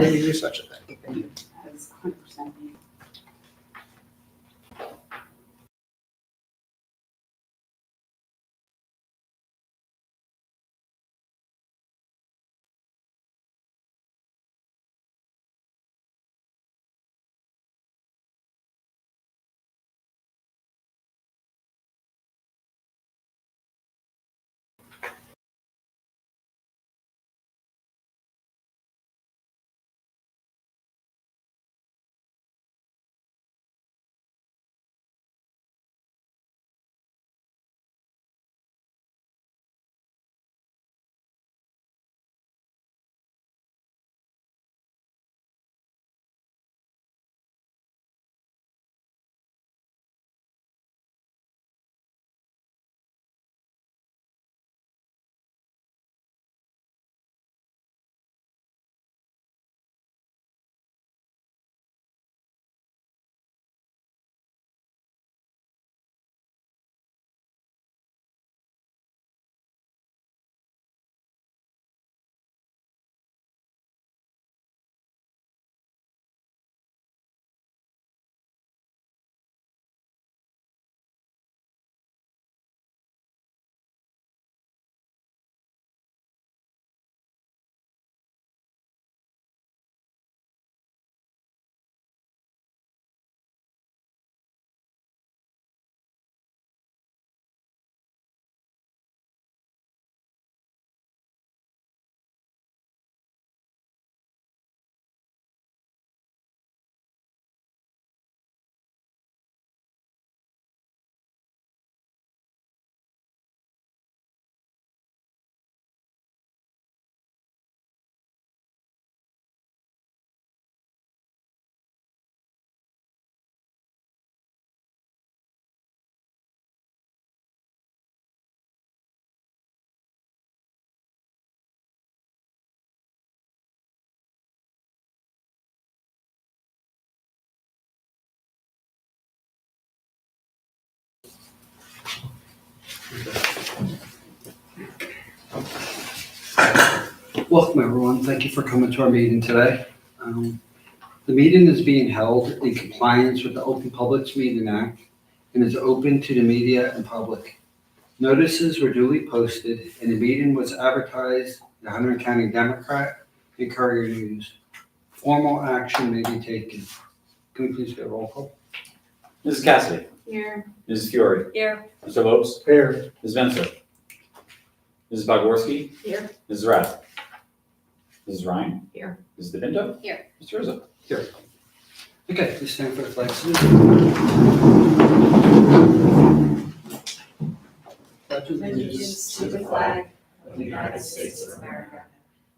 Can you do such a thing? That's 100% me. Welcome, everyone. Thank you for coming to our meeting today. The meeting is being held in compliance with the Open Publics Meeting Act and is open to the media and public. Notices were duly posted and the meeting was advertised in the Hunter County Democrat and Courier News. Formal action may be taken. Can we please get a roll call? Mrs. Cassidy. Here. Mrs. Fiore. Here. Mr. Lopes. Here. Ms. Venser. Mrs. Bogorski. Here. Mrs. Rath. Mrs. Ryan. Here. Mrs. DeVinto. Here. Mr. Rizzo. Here. Okay, please stand for the flag salute. Pledge Allegiance to the flag of the United States of America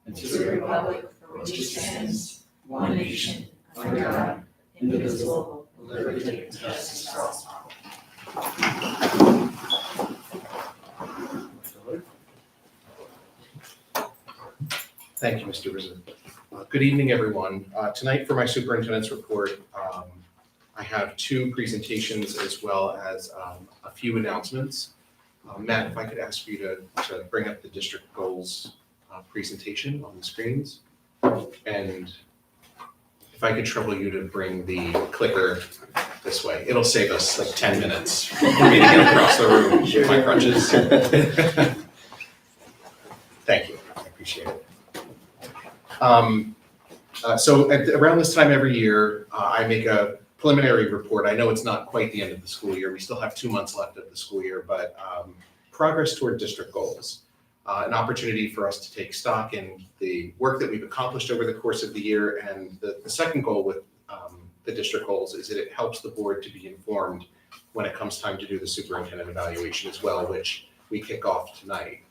and to the republic for which it stands, one nation, under God, indivisible, with liberty and justice for all. Thank you, Mr. Rizzo. Good evening, everyone. Tonight for my superintendent's report, I have two presentations as well as a few announcements. Matt, if I could ask you to bring up the district goals presentation on the screens. And if I could trouble you to bring the clicker this way, it'll save us like 10 minutes for me to get across the room with my crutches. Thank you, I appreciate it. So around this time every year, I make a preliminary report. I know it's not quite the end of the school year. We still have 2 months left of the school year, but progress toward district goals. An opportunity for us to take stock in the work that we've accomplished over the course of the year. And the second goal with the district goals is that it helps the board to be informed when it comes time to do the superintendent evaluation as well, which we kick off tonight.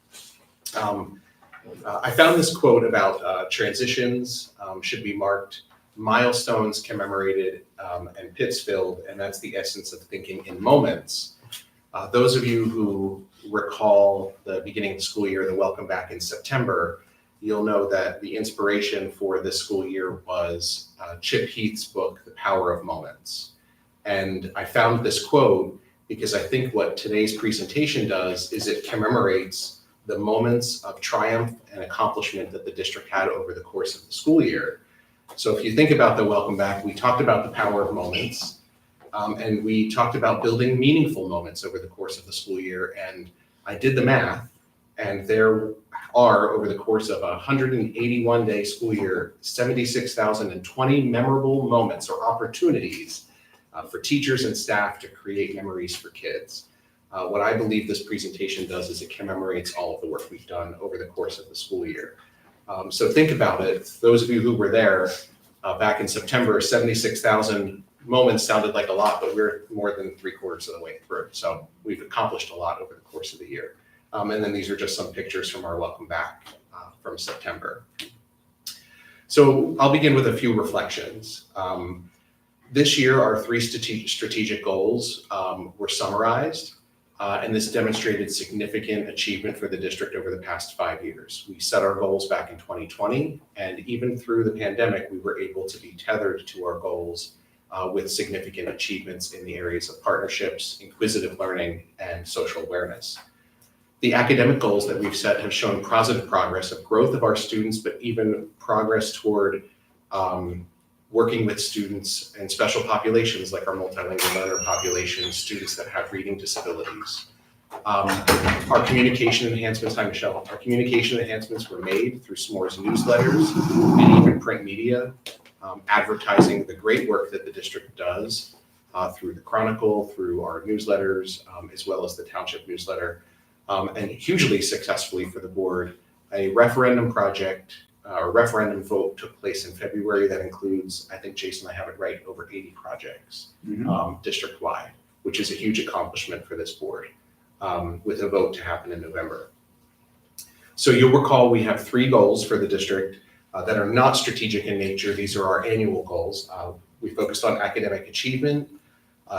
I found this quote about transitions should be marked, milestones commemorated, and pits filled, and that's the essence of thinking in moments. Those of you who recall the beginning of the school year, the welcome back in September, you'll know that the inspiration for this school year was Chip Heath's book, The Power of Moments. And I found this quote because I think what today's presentation does is it commemorates the moments of triumph and accomplishment that the district had over the course of the school year. So if you think about the welcome back, we talked about the power of moments, and we talked about building meaningful moments over the course of the school year. And I did the math, and there are, over the course of a 181-day school year, 76,020 memorable moments or opportunities for teachers and staff to create memories for kids. What I believe this presentation does is it commemorates all of the work we've done over the course of the school year. So think about it. Those of you who were there back in September, 76,000 moments sounded like a lot, but we're more than 3/4 of the way through. So we've accomplished a lot over the course of the year. And then these are just some pictures from our welcome back from September. So I'll begin with a few reflections. This year, our 3 strategic goals were summarized, and this demonstrated significant achievement for the district over the past 5 years. We set our goals back in 2020, and even through the pandemic, we were able to be tethered to our goals with significant achievements in the areas of partnerships, inquisitive learning, and social awareness. The academic goals that we've set have shown positive progress of growth of our students, but even progress toward working with students and special populations like our multilingual learner population, students that have reading disabilities. Our communication enhancements, hi Michelle, our communication enhancements were made through S'more's newsletters and even print media, advertising the great work that the district does through the Chronicle, through our newsletters, as well as the Township newsletter. And hugely successfully for the board, a referendum project or referendum vote took place in February that includes, I think Jason, I have it right, over 80 projects district-wide, which is a huge accomplishment for this board, with a vote to happen in November. So you'll recall we have 3 goals for the district that are not strategic in nature. These are our annual goals. We focused on academic achievement,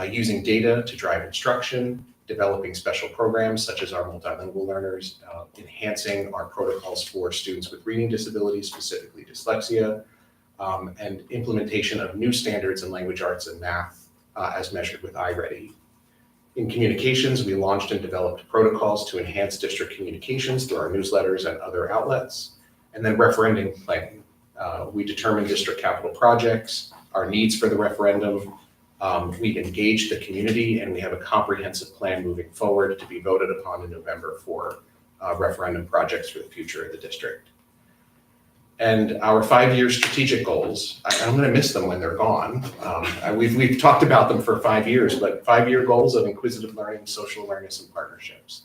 using data to drive instruction, developing special programs such as our multilingual learners, enhancing our protocols for students with reading disabilities, specifically dyslexia, and implementation of new standards in language arts and math as measured with iReady. In communications, we launched and developed protocols to enhance district communications through our newsletters and other outlets. And then referendum planning. We determined district capital projects, our needs for the referendum. We've engaged the community, and we have a comprehensive plan moving forward to be voted upon in November for referendum projects for the future of the district. And our 5-year strategic goals, I'm going to miss them when they're gone. We've talked about them for 5 years, but 5-year goals of inquisitive learning, social awareness, and partnerships.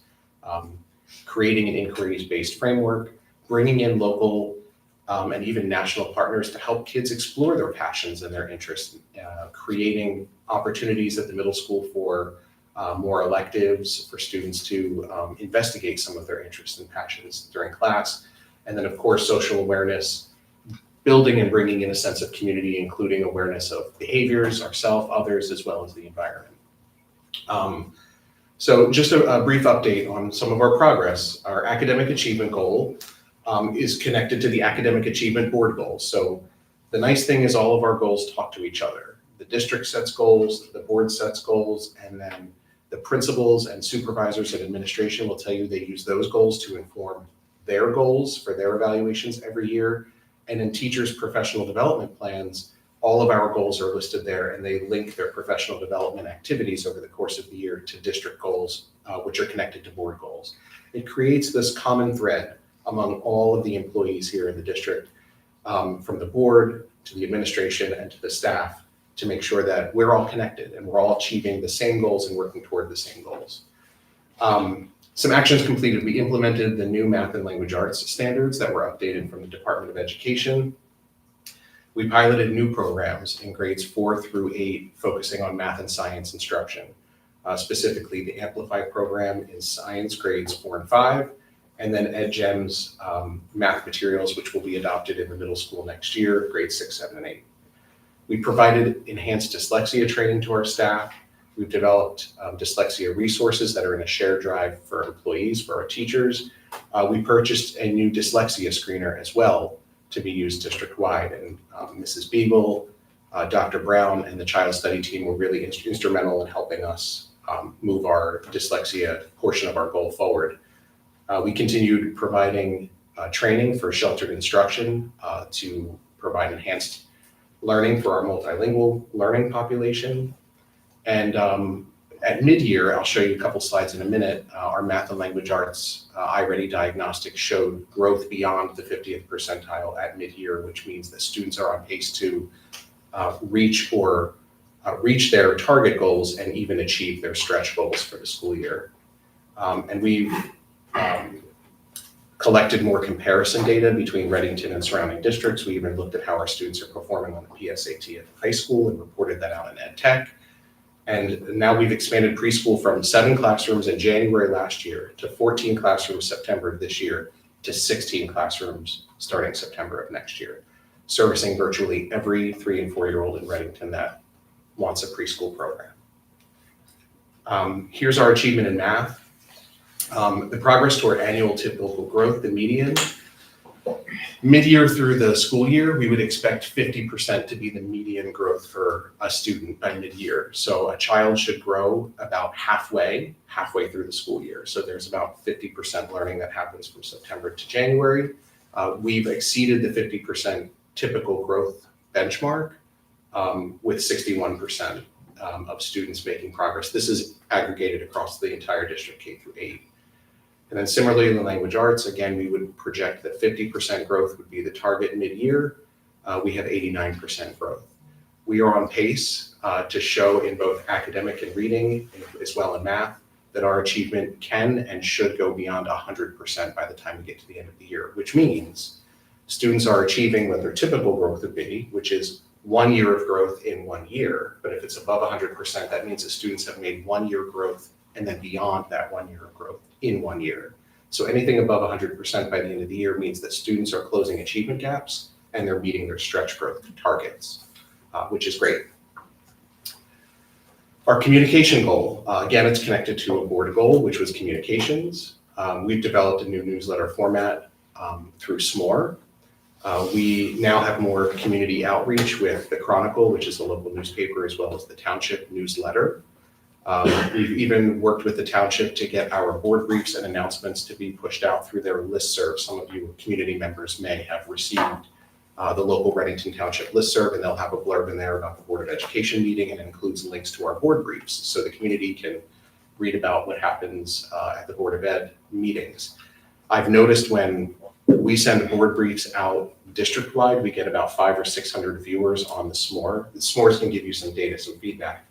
Creating an inquiries-based framework, bringing in local and even national partners to help kids explore their passions and their interests, creating opportunities at the middle school for more electives for students to investigate some of their interests and passions during class. And then, of course, social awareness, building and bringing in a sense of community, including awareness of behaviors, ourselves, others, as well as the environment. So just a brief update on some of our progress. Our academic achievement goal is connected to the academic achievement board goals. So the nice thing is all of our goals talk to each other. The district sets goals, the board sets goals, and then the principals and supervisors and administration will tell you they use those goals to inform their goals for their evaluations every year. And in teachers' professional development plans, all of our goals are listed there, and they link their professional development activities over the course of the year to district goals, which are connected to board goals. It creates this common thread among all of the employees here in the district, from the board to the administration and to the staff, to make sure that we're all connected and we're all achieving the same goals and working toward the same goals. Some actions completed. We implemented the new math and language arts standards that were updated from the Department of Education. We piloted new programs in grades 4 through 8, focusing on math and science instruction, specifically the Amplify program in science grades 4 and 5, and then EdGEM's math materials, which will be adopted in the middle school next year, grades 6, 7, and 8. We provided enhanced dyslexia training to our staff. We've developed dyslexia resources that are in a shared drive for employees, for our teachers. We purchased a new dyslexia screener as well to be used district-wide. And Mrs. Beagle, Dr. Brown, and the child study team were really instrumental in helping us move our dyslexia portion of our goal forward. We continued providing training for sheltered instruction to provide enhanced learning for our multilingual learning population. And at mid-year, I'll show you a couple slides in a minute, our math and language arts iReady diagnostic showed growth beyond the 50th percentile at mid-year, which means that students are on pace to reach their target goals and even achieve their stretch goals for the school year. And we've collected more comparison data between Readington and surrounding districts. We even looked at how our students are performing on the PSAT at high school and reported that out in ed tech. And now we've expanded preschool from 7 classrooms in January last year to 14 classrooms September of this year to 16 classrooms starting September of next year, servicing virtually every 3 and 4-year-old in Readington that wants a preschool program. Here's our achievement in math. The progress toward annual typical growth, the median. Mid-year through the school year, we would expect 50% to be the median growth for a student by mid-year. So a child should grow about halfway through the school year. So there's about 50% learning that happens from September to January. We've exceeded the 50% typical growth benchmark with 61% of students making progress. This is aggregated across the entire district K through 8. And then similarly in the language arts, again, we would project that 50% growth would be the target mid-year. We have 89% growth. We are on pace to show in both academic and reading, as well in math, that our achievement can and should go beyond 100% by the time we get to the end of the year, which means students are achieving what their typical growth would be, which is 1 year of growth in 1 year. But if it's above 100%, that means that students have made 1 year growth and then beyond that 1 year of growth in 1 year. So anything above 100% by the end of the year means that students are closing achievement gaps and they're meeting their stretch growth targets, which is great. Our communication goal, again, it's connected to a board goal, which was communications. We've developed a new newsletter format through SMORE. We now have more community outreach with the Chronicle, which is a local newspaper, as well as the Township newsletter. We've even worked with the Township to get our board briefs and announcements to be pushed out through their listserv. Some of you community members may have received the local Readington Township listserv, and they'll have a blurb in there about the Board of Education meeting, and it includes links to our board briefs so the community can read about what happens at the Board of Ed meetings. I've noticed when we send board briefs out district-wide, we get about 500 or 600 viewers on the SMORE. The SMOREs can give you some data, some feedback.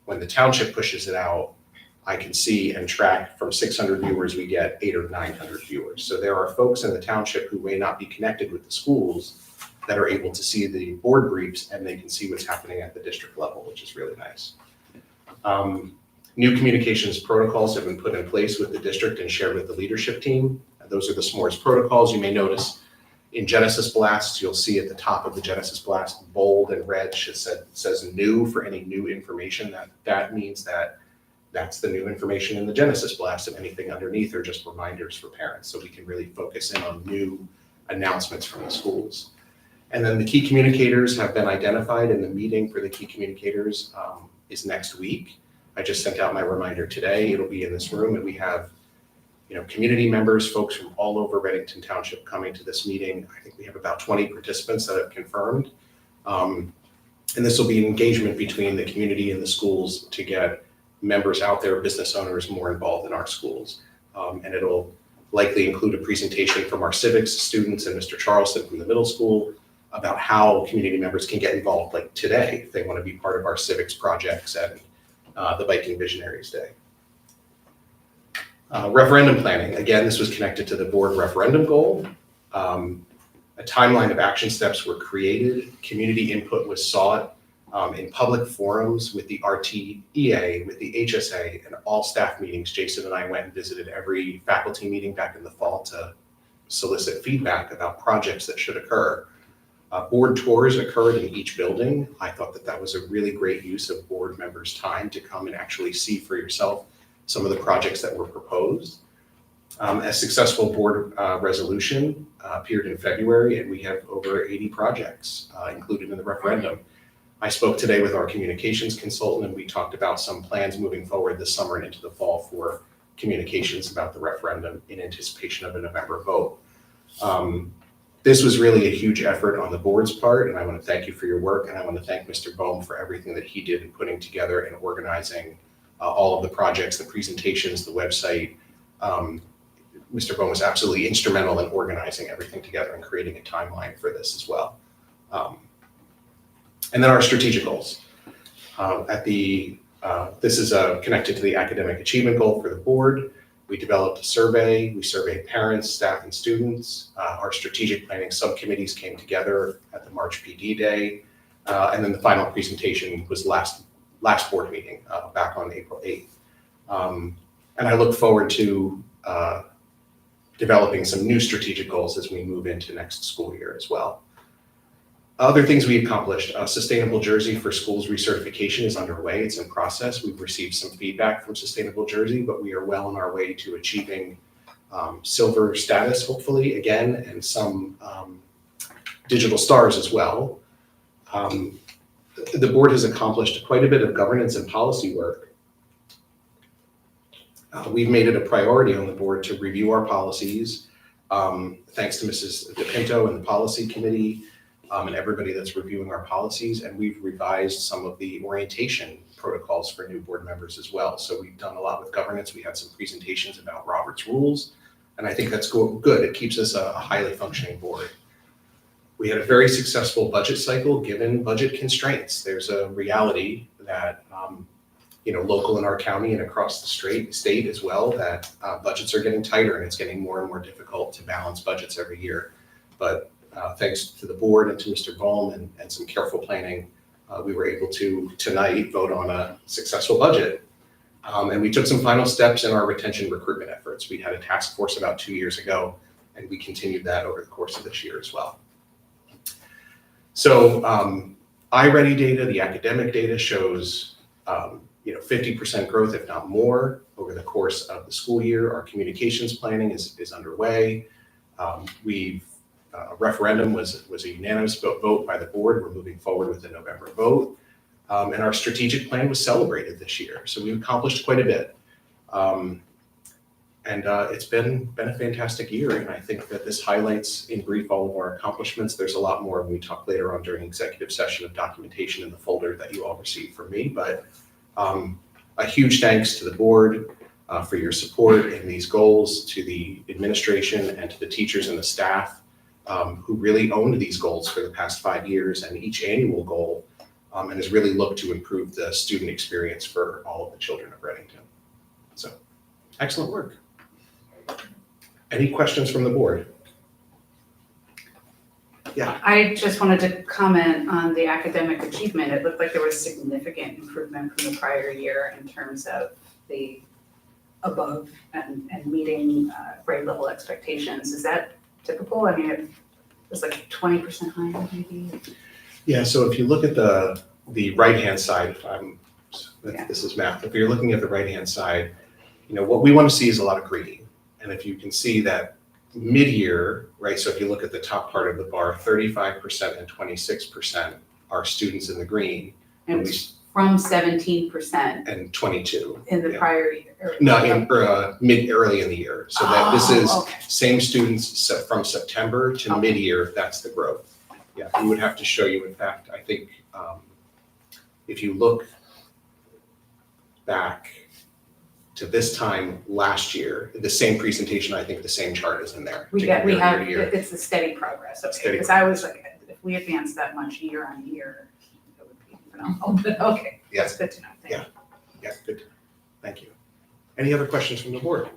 When the Township pushes it out, I can see and track from 600 viewers, we get 800 or 900 viewers. So there are folks in the Township who may not be connected with the schools that are able to see the board briefs, and they can see what's happening at the district level, which is really nice. New communications protocols have been put in place with the district and shared with the leadership team. Those are the SMOREs protocols. You may notice in Genesis Blasts, you'll see at the top of the Genesis Blast, bold and red, says new for any new information. That means that that's the new information in the Genesis Blast, and anything underneath are just reminders for parents, so we can really focus in on new announcements from the schools. And then the key communicators have been identified, and the meeting for the key communicators is next week. I just sent out my reminder today. It'll be in this room, and we have community members, folks from all over Readington Township coming to this meeting. I think we have about 20 participants that have confirmed. And this will be an engagement between the community and the schools to get members out there, business owners, more involved in our schools. And it'll likely include a presentation from our civics students and Mr. Charleston from the middle school about how community members can get involved, like today, if they want to be part of our civics projects and the Viking Visionaries Day. Referendum planning. Again, this was connected to the board referendum goal. A timeline of action steps were created. Community input was sought in public forums with the RTEA, with the HSA, and all staff meetings. Jason and I went and visited every faculty meeting back in the fall to solicit feedback about projects that should occur. Board tours occurred in each building. I thought that was a really great use of board members' time to come and actually see for yourself some of the projects that were proposed. A successful board resolution appeared in February, and we have over 80 projects included in the referendum. I spoke today with our communications consultant, and we talked about some plans moving forward this summer and into the fall for communications about the referendum in anticipation of a November vote. This was really a huge effort on the board's part, and I want to thank you for your work, and I want to thank Mr. Bohm for everything that he did in putting together and organizing all of the projects, the presentations, the website. Mr. Bohm was absolutely instrumental in organizing everything together and creating a timeline for this as well. And then our strategic goals. This is connected to the academic achievement goal for the board. We developed a survey. We surveyed parents, staff, and students. Our strategic planning subcommittees came together at the March PD Day. And then the final presentation was last board meeting back on April 8th. And I look forward to developing some new strategic goals as we move into next school year as well. Other things we accomplished, Sustainable Jersey for Schools recertification is underway. It's in process. We've received some feedback from Sustainable Jersey, but we are well on our way to achieving silver status, hopefully, again, and some digital stars as well. The board has accomplished quite a bit of governance and policy work. We've made it a priority on the board to review our policies. Thanks to Mrs. DePinto and the policy committee, and everybody that's reviewing our policies, and we've revised some of the orientation protocols for new board members as well. So we've done a lot with governance. We had some presentations about Robert's rules, and I think that's good. It keeps us a highly functioning board. We had a very successful budget cycle given budget constraints. There's a reality that, local in our county and across the state as well, that budgets are getting tighter and it's getting more and more difficult to balance budgets every year. But thanks to the board and to Mr. Bohm and some careful planning, we were able to tonight vote on a successful budget. And we took some final steps in our retention recruitment efforts. We had a task force about 2 years ago, and we continued that over the course of this year as well. So iReady data, the academic data shows 50% growth, if not more, over the course of the school year. Our communications planning is underway. A referendum was a unanimous vote by the board. We're moving forward with the November vote. And our strategic plan was celebrated this year. So we accomplished quite a bit. It's been a fantastic year. And I think that this highlights in brief all of our accomplishments. There's a lot more when we talk later on during executive session of documentation in the folder that you all received from me. But a huge thanks to the board for your support in these goals, to the administration and to the teachers and the staff who really owned these goals for the past 5 years and each annual goal, and has really looked to improve the student experience for all of the children of Readington. So, excellent work. Any questions from the board? Yeah. I just wanted to comment on the academic achievement. It looked like there was significant improvement from the prior year in terms of the above and meeting grade level expectations. Is that typical? I mean, it was like 20% higher maybe? Yeah, so if you look at the right-hand side, this is math, if you're looking at the right-hand side, what we want to see is a lot of green. And if you can see that mid-year, right, so if you look at the top part of the bar, 35% and 26% are students in the green. And it's from 17% and 22. in the prior year. No, early in the year. So that this is okay. Same students from September to mid-year, that's the growth. Yeah, we would have to show you, in fact, I think if you look back to this time last year, the same presentation, I think the same chart is in there. We have, year. it's a steady progress, okay, Steady because I was like, if we advance that much year on year, it would be phenomenal, but okay, Yes. that's good to know, thank you. Yeah, good. Thank you. Any other questions from the board?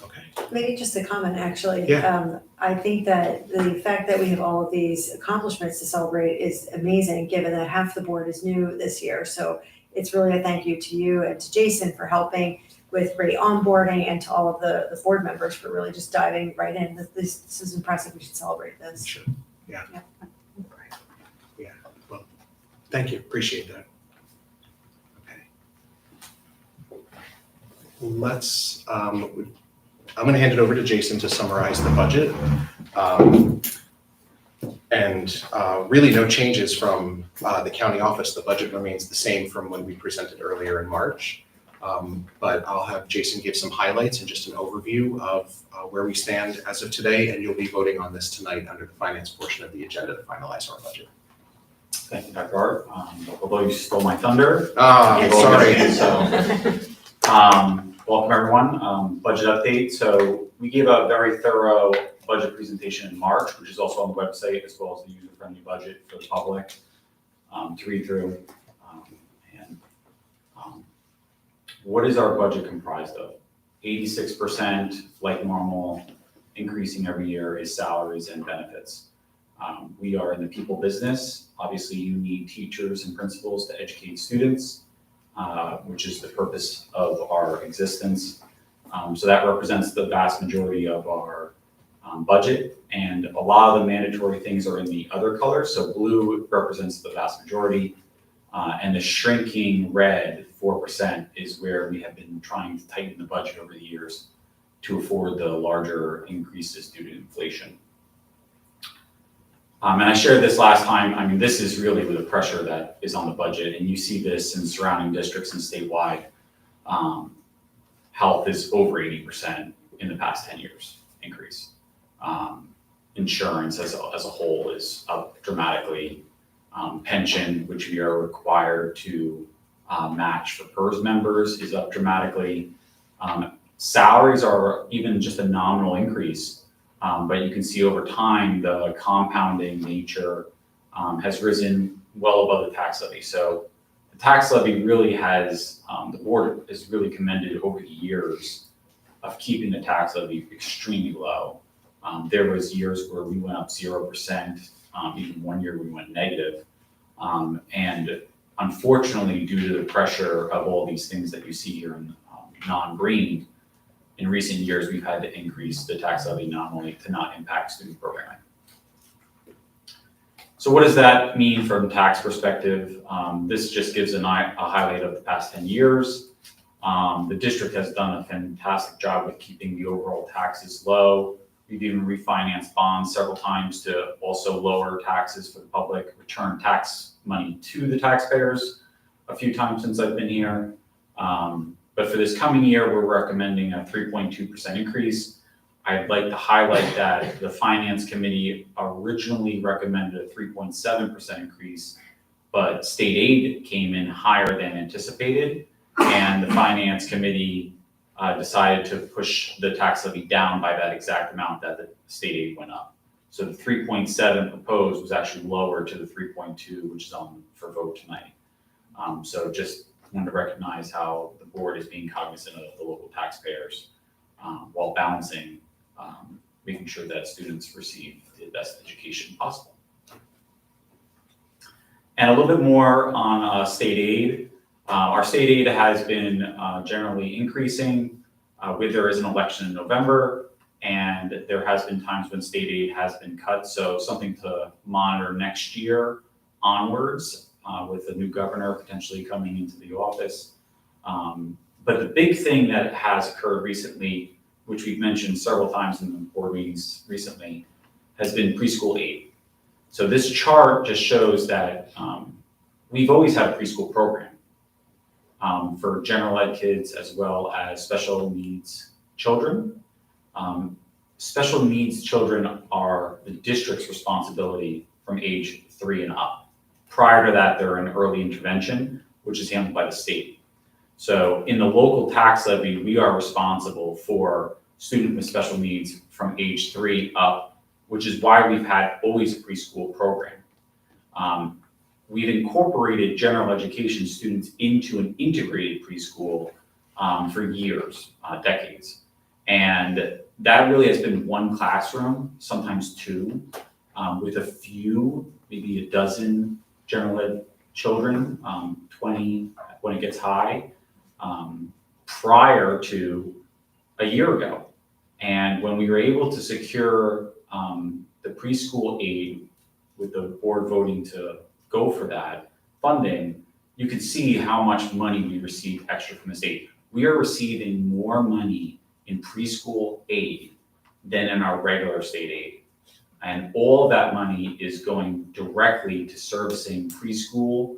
Okay. Maybe just a comment, actually. Yeah. I think that the fact that we have all of these accomplishments to celebrate is amazing, given that half the board is new this year. So it's really a thank you to you and to Jason for helping with great onboarding, and to all of the board members for really just diving right in. This is impressive. We should celebrate this. Sure. Yeah. Well, thank you. Appreciate that. Okay. Let's, I'm going to hand it over to Jason to summarize the budget. Really no changes from the county office. The budget remains the same from when we presented earlier in March. But I'll have Jason give some highlights and just an overview of where we stand as of today, and you'll be voting on this tonight under the finance portion of the agenda to finalize our budget. Thank you, Dr. Art. Although you stole my thunder. Sorry. Welcome everyone. Budget update. So we gave a very thorough budget presentation in March, which is also on the website, as well as the user-friendly budget for the public to read through. What is our budget comprised of? 86%, like normal, increasing every year, is salaries and benefits. We are in the people business. Obviously, you need teachers and principals to educate students, which is the purpose of our existence. So that represents the vast majority of our budget, and a lot of the mandatory things are in the other color. So blue represents the vast majority, and the shrinking red, 4%, is where we have been trying to tighten the budget over the years to afford the larger increases due to inflation. And I shared this last time. I mean, this is really the pressure that is on the budget, and you see this in surrounding districts and statewide. Health is over 80% in the past 10 years increase. Insurance as a whole is up dramatically. Pension, which we are required to match for PERS members, is up dramatically. Salaries are even just a nominal increase, but you can see over time the compounding nature has risen well above the tax levy. So the tax levy really has, the board has really commended over the years of keeping the tax levy extremely low. There was years where we went up 0%, even one year we went negative. And unfortunately, due to the pressure of all these things that you see here in non-green, in recent years, we've had to increase the tax levy nominally to not impact student programming. So what does that mean from a tax perspective? This just gives a highlight of the past 10 years. The district has done a fantastic job with keeping the overall taxes low. We've even refinanced bonds several times to also lower taxes for the public, return tax money to the taxpayers a few times since I've been here. But for this coming year, we're recommending a 3.2% increase. I'd like to highlight that the Finance Committee originally recommended a 3.7% increase, but state aid came in higher than anticipated, and the Finance Committee decided to push the tax levy down by that exact amount that the state aid went up. So the 3.7 proposed was actually lower to the 3.2, which is on for vote tonight. So just wanted to recognize how the board is being cognizant of the local taxpayers while balancing making sure that students receive the best education possible. And a little bit more on state aid. Our state aid has been generally increasing. There is an election in November, and there has been times when state aid has been cut. So something to monitor next year onwards with the new governor potentially coming into the office. But the big thing that has occurred recently, which we've mentioned several times in the board meetings recently, has been preschool aid. So this chart just shows that we've always had a preschool program for general ed kids as well as special needs children. Special needs children are the district's responsibility from age 3 and up. Prior to that, they're in early intervention, which is handled by the state. So in the local tax levy, we are responsible for students with special needs from age 3 up, which is why we've had always a preschool program. We've incorporated general education students into an integrated preschool for years, decades. And that really has been one classroom, sometimes two, with a few, maybe a dozen general ed children, 20 when it gets high, prior to a year ago. And when we were able to secure the preschool aid with the board voting to go for that funding, you can see how much money we receive extra from the state. We are receiving more money in preschool aid than in our regular state aid. And all of that money is going directly to servicing preschool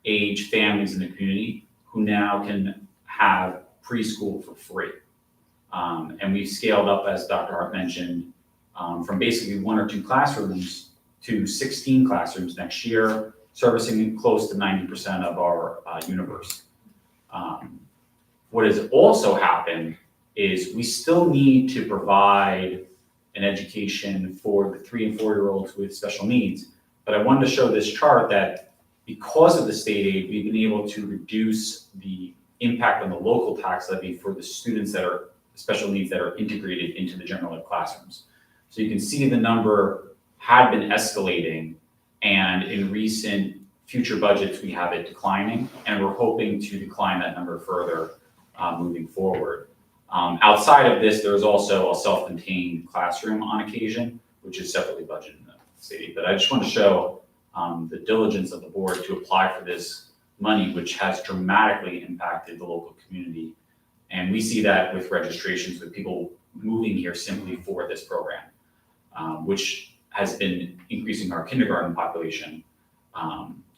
age families in the community who now can have preschool for free. And we've scaled up, as Dr. Hart mentioned, from basically 1 or 2 classrooms to 16 classrooms next year, servicing close to 90% of our universe. What has also happened is we still need to provide an education for the 3 and 4-year-olds with special needs. But I wanted to show this chart that because of the state aid, we've been able to reduce the impact on the local tax levy for the students that are special needs that are integrated into the general ed classrooms. So you can see the number had been escalating, and in recent future budgets, we have it declining, and we're hoping to decline that number further moving forward. Outside of this, there's also a self-contained classroom on occasion, which is separately budgeted in the city. But I just want to show the diligence of the board to apply for this money, which has dramatically impacted the local community. And we see that with registrations, with people moving here simply for this program, which has been increasing our kindergarten population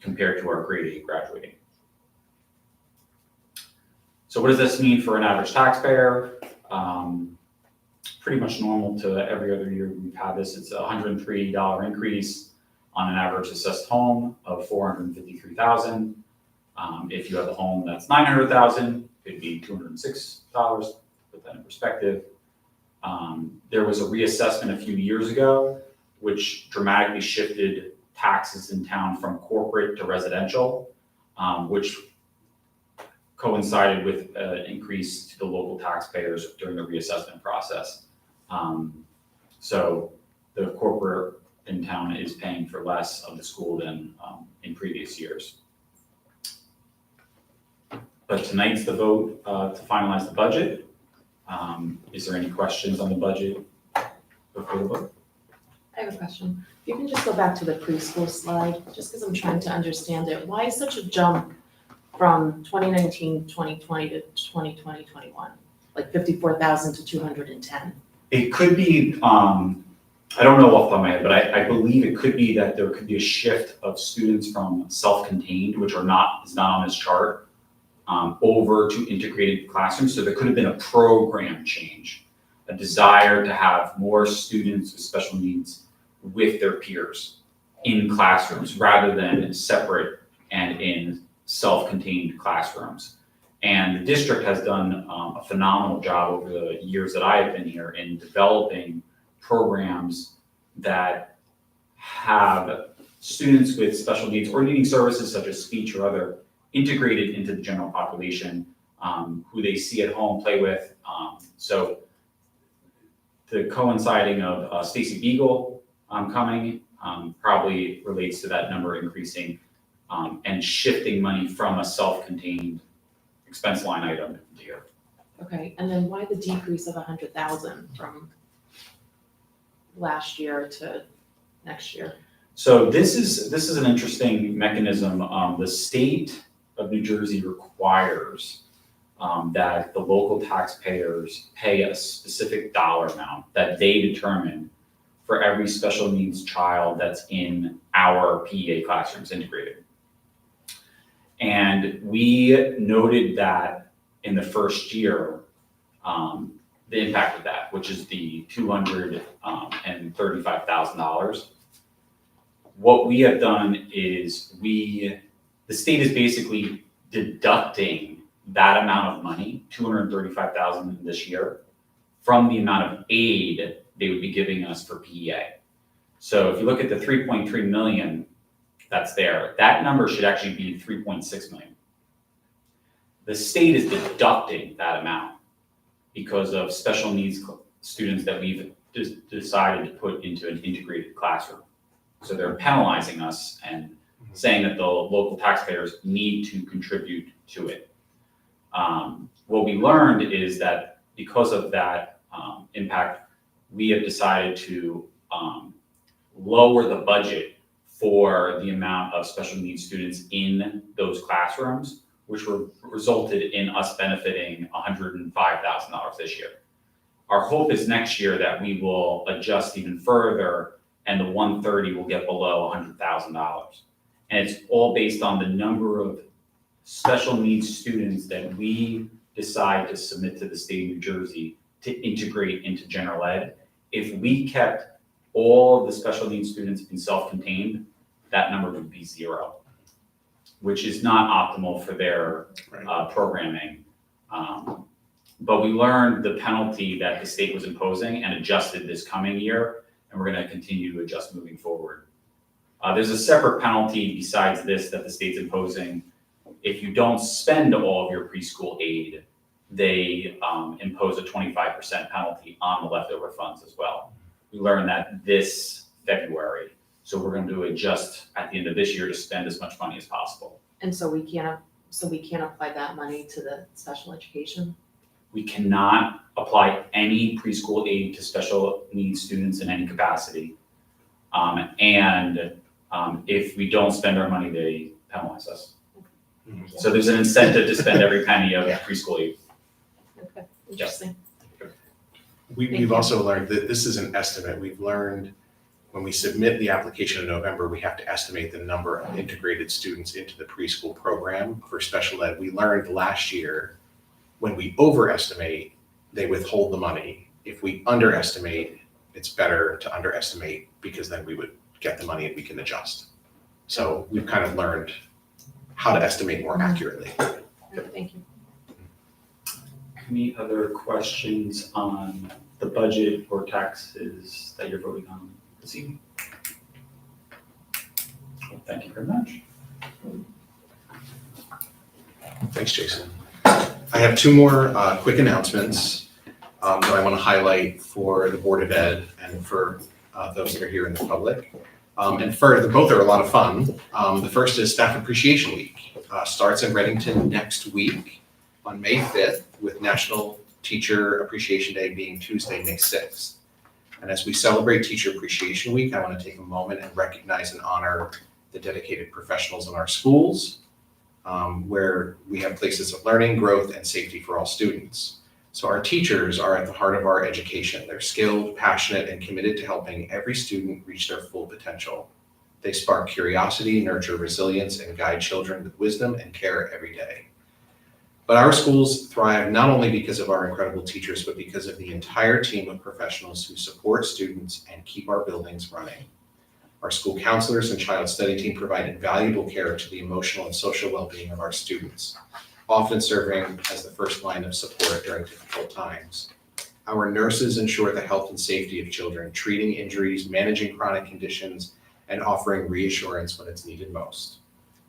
compared to our grade 8 graduating. So what does this mean for an average taxpayer? Pretty much normal to every other year we've had this. It's a $103 increase on an average assessed home of $453,000. If you have a home that's $900,000, it'd be $206. Put that in perspective. There was a reassessment a few years ago, which dramatically shifted taxes in town from corporate to residential, which coincided with an increase to the local taxpayers during the reassessment process. So the corporate in town is paying for less of the school than in previous years. But tonight's the vote to finalize the budget. Is there any questions on the budget before the vote? I have a question. If you can just go back to the preschool slide, just because I'm trying to understand it. Why is such a jump from 2019, 2020 to 2020, 21? Like 54,000 to 210? It could be, I don't know off the top of my head, but I believe it could be that there could be a shift of students from self-contained, which is not on this chart, over to integrated classrooms. So there could have been a program change, a desire to have more students with special needs with their peers in classrooms rather than separate and in self-contained classrooms. And the district has done a phenomenal job over the years that I have been here in developing programs that have students with special needs or needing services such as speech or other integrated into the general population, who they see at home, play with. So the coinciding of Stacy Beagle coming probably relates to that number increasing and shifting money from a self-contained expense line item here. Okay, and then why the decrease of 100,000 from last year to next year? So this is an interesting mechanism. The state of New Jersey requires that the local taxpayers pay a specific dollar amount that they determine for every special needs child that's in our PEA classrooms integrated. And we noted that in the first year, the impact of that, which is the $235,000. What we have done is the state is basically deducting that amount of money, $235,000 this year, from the amount of aid they would be giving us for PEA. So if you look at the 3.3 million that's there, that number should actually be 3.6 million. The state is deducting that amount because of special needs students that we've decided to put into an integrated classroom. So they're penalizing us and saying that the local taxpayers need to contribute to it. What we learned is that because of that impact, we have decided to lower the budget for the amount of special needs students in those classrooms, which resulted in us benefiting $105,000 this year. Our hope is next year that we will adjust even further and the 130 will get below $100,000. And it's all based on the number of special needs students that we decide to submit to the state of New Jersey to integrate into general ed, if we kept all of the special needs students in self-contained, that number would be 0, which is not optimal for their programming. But we learned the penalty that the state was imposing and adjusted this coming year, and we're gonna continue to adjust moving forward. There's a separate penalty besides this that the state's imposing. If you don't spend all of your preschool aid, they impose a 25% penalty on the leftover funds as well. We learned that this February, so we're going to adjust at the end of this year to spend as much money as possible. And so we can't apply that money to the special education? We cannot apply any preschool aid to special needs students in any capacity. If we don't spend our money, they penalize us. So there's an incentive to spend every penny of preschool aid. Okay, interesting. We've also learned that this is an estimate. We've learned when we submit the application in November, we have to estimate the number of integrated students into the preschool program for special ed. We learned last year, when we overestimate, they withhold the money. If we underestimate, it's better to underestimate because then we would get the money and we can adjust. So we've kind of learned how to estimate more accurately. Thank you. Any other questions on the budget or taxes that you're voting on this evening? Well, thank you very much. Thanks, Jason. I have two more quick announcements that I want to highlight for the Board of Ed and for those that are here in the public. And both are a lot of fun. The first is Staff Appreciation Week. Starts in Reddington next week on May 5th, with National Teacher Appreciation Day being Tuesday, May 6th. And as we celebrate Teacher Appreciation Week, I want to take a moment and recognize and honor the dedicated professionals in our schools, where we have places of learning, growth, and safety for all students. So our teachers are at the heart of our education. They're skilled, passionate, and committed to helping every student reach their full potential. They spark curiosity, nurture resilience, and guide children with wisdom and care every day. But our schools thrive not only because of our incredible teachers, but because of the entire team of professionals who support students and keep our buildings running. Our school counselors and child study team provide invaluable care to the emotional and social well-being of our students, often serving as the first line of support during difficult times. Our nurses ensure the health and safety of children, treating injuries, managing chronic conditions, and offering reassurance when it's needed most.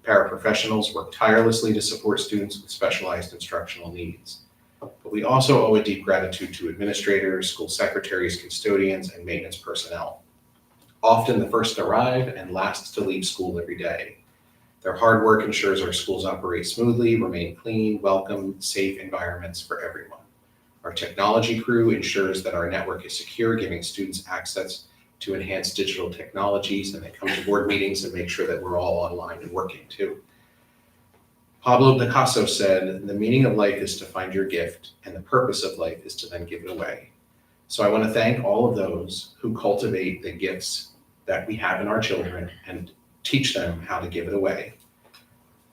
Paraprofessionals work tirelessly to support students with specialized instructional needs. But we also owe a deep gratitude to administrators, school secretaries, custodians, and maintenance personnel, often the first to arrive and last to leave school every day. Their hard work ensures our schools operate smoothly, remain clean, welcome, safe environments for everyone. Our technology crew ensures that our network is secure, giving students access to enhance digital technologies, and they come to board meetings and make sure that we're all online and working too. Pablo Picasso said, "The meaning of life is to find your gift, and the purpose of life is to then give it away." So I want to thank all of those who cultivate the gifts that we have in our children and teach them how to give it away.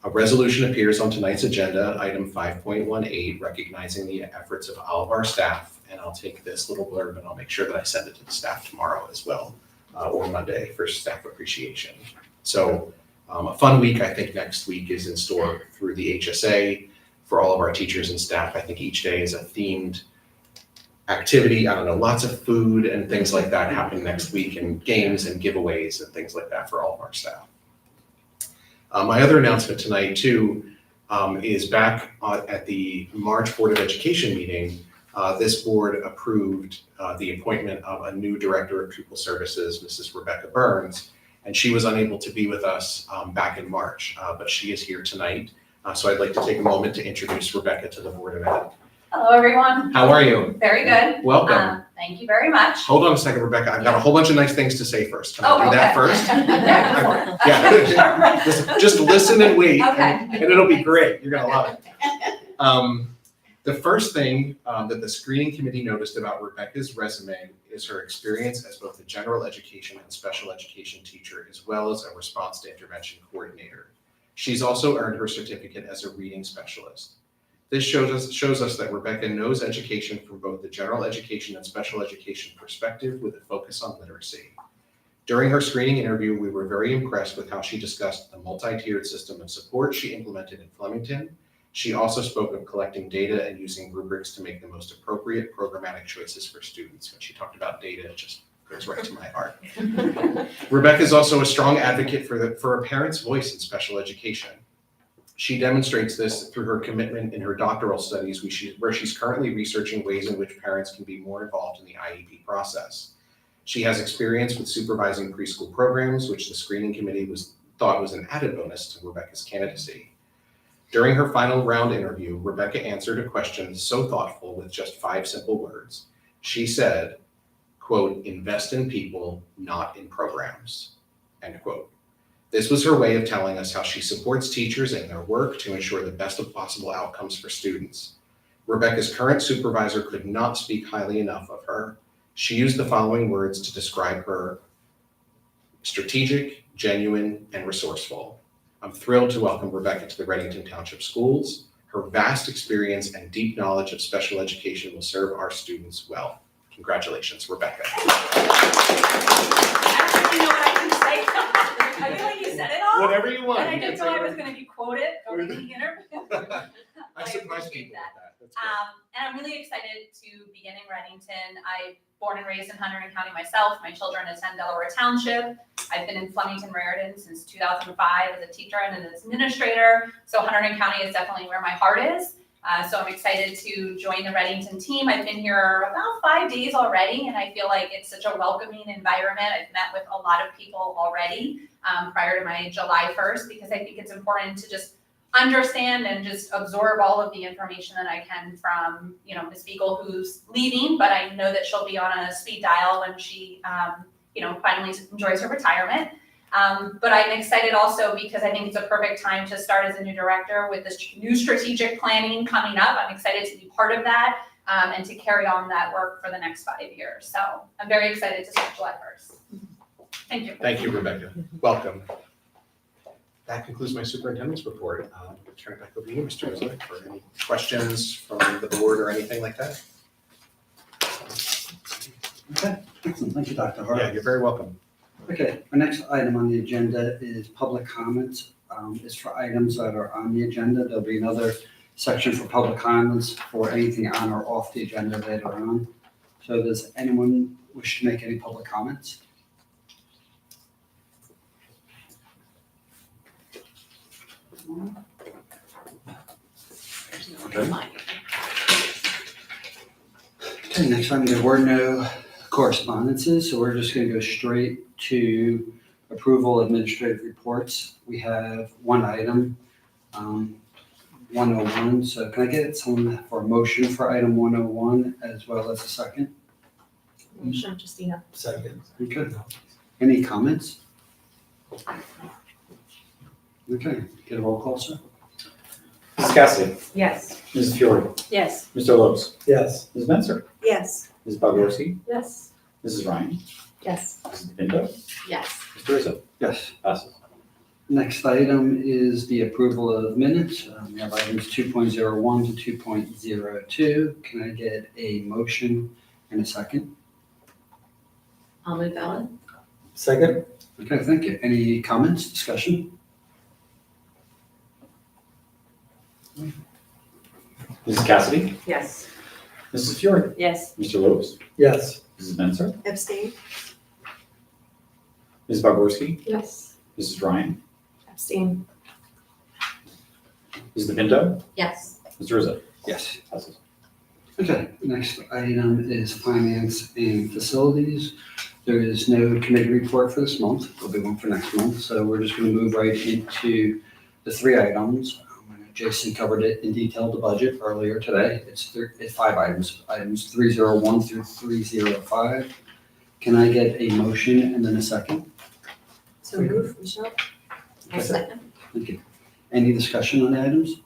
A resolution appears on tonight's agenda, item 5.18, recognizing the efforts of all of our staff. And I'll take this little blurb and I'll make sure that I send it to the staff tomorrow as well, or Monday for staff appreciation. So a fun week, I think next week is in store through the HSA for all of our teachers and staff. I think each day is a themed activity. I don't know, lots of food and things like that happen next week, and games and giveaways and things like that for all of our staff. My other announcement tonight too is back at the March Board of Education meeting. This board approved the appointment of a new Director of Pupil Services, Mrs. Rebecca Burns, and she was unable to be with us back in March, but she is here tonight. So I'd like to take a moment to introduce Rebecca to the Board of Ed. Hello, everyone. How are you? Very good. Welcome. Thank you very much. Hold on a second, Rebecca. I've got a whole bunch of nice things to say first. Can I do that first? Yeah. Just listen and wait, Okay. and it'll be great. You're gonna love it. The first thing that the screening committee noticed about Rebecca's resume is her experience as both a general education and special education teacher, as well as a response to intervention coordinator. She's also earned her certificate as a reading specialist. This shows us that Rebecca knows education from both the general education and special education perspective with a focus on literacy. During her screening interview, we were very impressed with how she discussed the multi-tiered system of support she implemented in Flemington. She also spoke of collecting data and using rubrics to make the most appropriate programmatic choices for students. When she talked about data, it just goes right to my heart. Rebecca is also a strong advocate for a parent's voice in special education. She demonstrates this through her commitment in her doctoral studies, where she's currently researching ways in which parents can be more involved in the IEP process. She has experience with supervising preschool programs, which the screening committee thought was an added bonus to Rebecca's candidacy. During her final round interview, Rebecca answered a question so thoughtful with just 5 simple words. She said, quote, "Invest in people, not in programs," end quote. This was her way of telling us how she supports teachers in their work to ensure the best of possible outcomes for students. Rebecca's current supervisor could not speak highly enough of her. She used the following words to describe her: strategic, genuine, and resourceful. I'm thrilled to welcome Rebecca to the Reddington Township Schools. Her vast experience and deep knowledge of special education will serve our students well. Congratulations, Rebecca. I don't really know what I can say. I feel like you said it all. Whatever you want. And I didn't know I was going to be quoted during the interview. I surprise appreciate people that. with that. That's great. And I'm really excited to begin in Reddington. I'm born and raised in Hunterdon County myself. My children attend Delaware Township. I've been in Flemington Raritan since 2005 as a teacher and an administrator. So Hunterdon County is definitely where my heart is. So I'm excited to join the Reddington team. I've been here about 5 days already, and I feel like it's such a welcoming environment. I've met with a lot of people already prior to my July 1st, because I think it's important to just understand and just absorb all of the information that I can from, Ms. Beagle, who's leaving, but I know that she'll be on a speed dial when she, finally enjoys her retirement. But I'm excited also because I think it's a perfect time to start as a new director with this new strategic planning coming up. I'm excited to be part of that and to carry on that work for the next 5 years. So I'm very excited to start July 1st. Thank you. Thank you, Rebecca. Welcome. That concludes my superintendent's report. I'll turn it back over to you, Mr. Rizzo, for any questions from the board or anything like that. Okay, excellent. Thank you, Dr. Hart. Yeah, you're very welcome. Okay, our next item on the agenda is public comments. It's for items that are on the agenda. There'll be another section for public comments for anything on or off the agenda later on. So does anyone wish to make any public comments? Okay, next time there were no correspondences, so we're just going to go straight to approval of administrative reports. We have one item, 101. So can I get someone for a motion for item 101 as well as a second? Motion, Justina. Second. Okay. Any comments? Okay, get a roll call, sir. Mrs. Cassidy. Yes. Mrs. Fiore. Yes. Mr. Lopes. Yes. Ms. Menzer. Yes. Ms. Bogorski. Yes. Mrs. Ryan. Yes. Mrs. Pinto. Yes. Mr. Rizzo. Yes. Passes. Next item is the approval of minutes. We have items 2.01 to 2.02. Can I get a motion and a second? I'll move that one. Second. Okay, thank you. Any comments, discussion? Mrs. Cassidy. Yes. Mrs. Fiore. Yes. Mr. Lopes. Yes. Mrs. Menzer. Abstain? Ms. Bogorski. Yes. Mrs. Ryan. Abstain. Mrs. Pinto. Yes. Mr. Rizzo. Yes. Passes. Okay, next item is finance and facilities. There is no committee report for this month. There'll be one for next month. So we're just going to move right into the 3 items. I know Jason covered it in detail, the budget earlier today. It's 5 items, items 301 through 305. Can I get a motion and then a second? So move, Michelle? I second. Thank you. Any discussion on the items?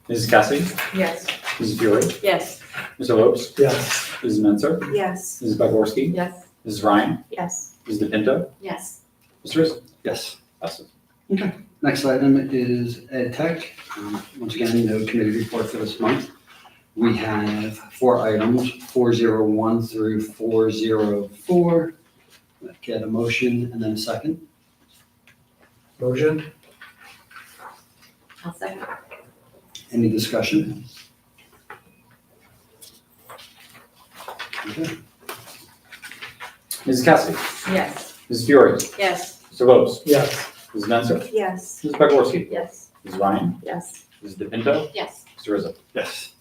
Mrs. Cassidy. Yes. Mrs. Fiore. Yes. Mr. Lopes. Yes. Mrs. Menzer. Yes. Mrs. Bogorski. Yes. Mrs. Ryan. Yes. Mrs. Pinto. Yes. Mr. Rizzo. Yes. Passes. Next item is Ed Tech. Once again, no committee report for this month. We have 4 items, 401 through 404. Get a motion and then a second. Motion? I'll second. Any discussion? Okay. Mrs. Cassidy. Yes. Mrs. Fiore. Yes. Mr. Lopes. Yes. Mrs. Menzer. Yes. Mrs. Pegorski. Yes. Mrs. Ryan. Yes. Mrs. DePinto. Yes. Mr. Rizzo. Yes.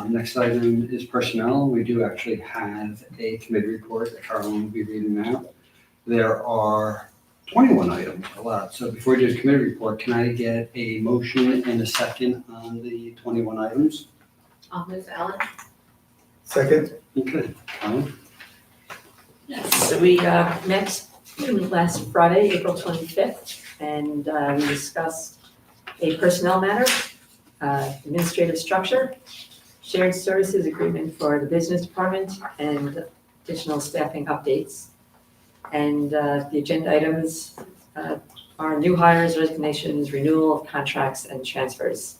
Next item is personnel. We do actually have a committee report that Carolyn will be reading out. There are 21 items allowed. So before we do the committee report, can I get a motion and a second on the 21 items? I'll move Ellen. Second? Okay, Carolyn? Yes, so we met last Friday, April 25th, and we discussed a personnel matter, administrative structure, shared services agreement for the business department, and additional staffing updates. And the agenda items are new hires, resignations, renewal of contracts, and transfers.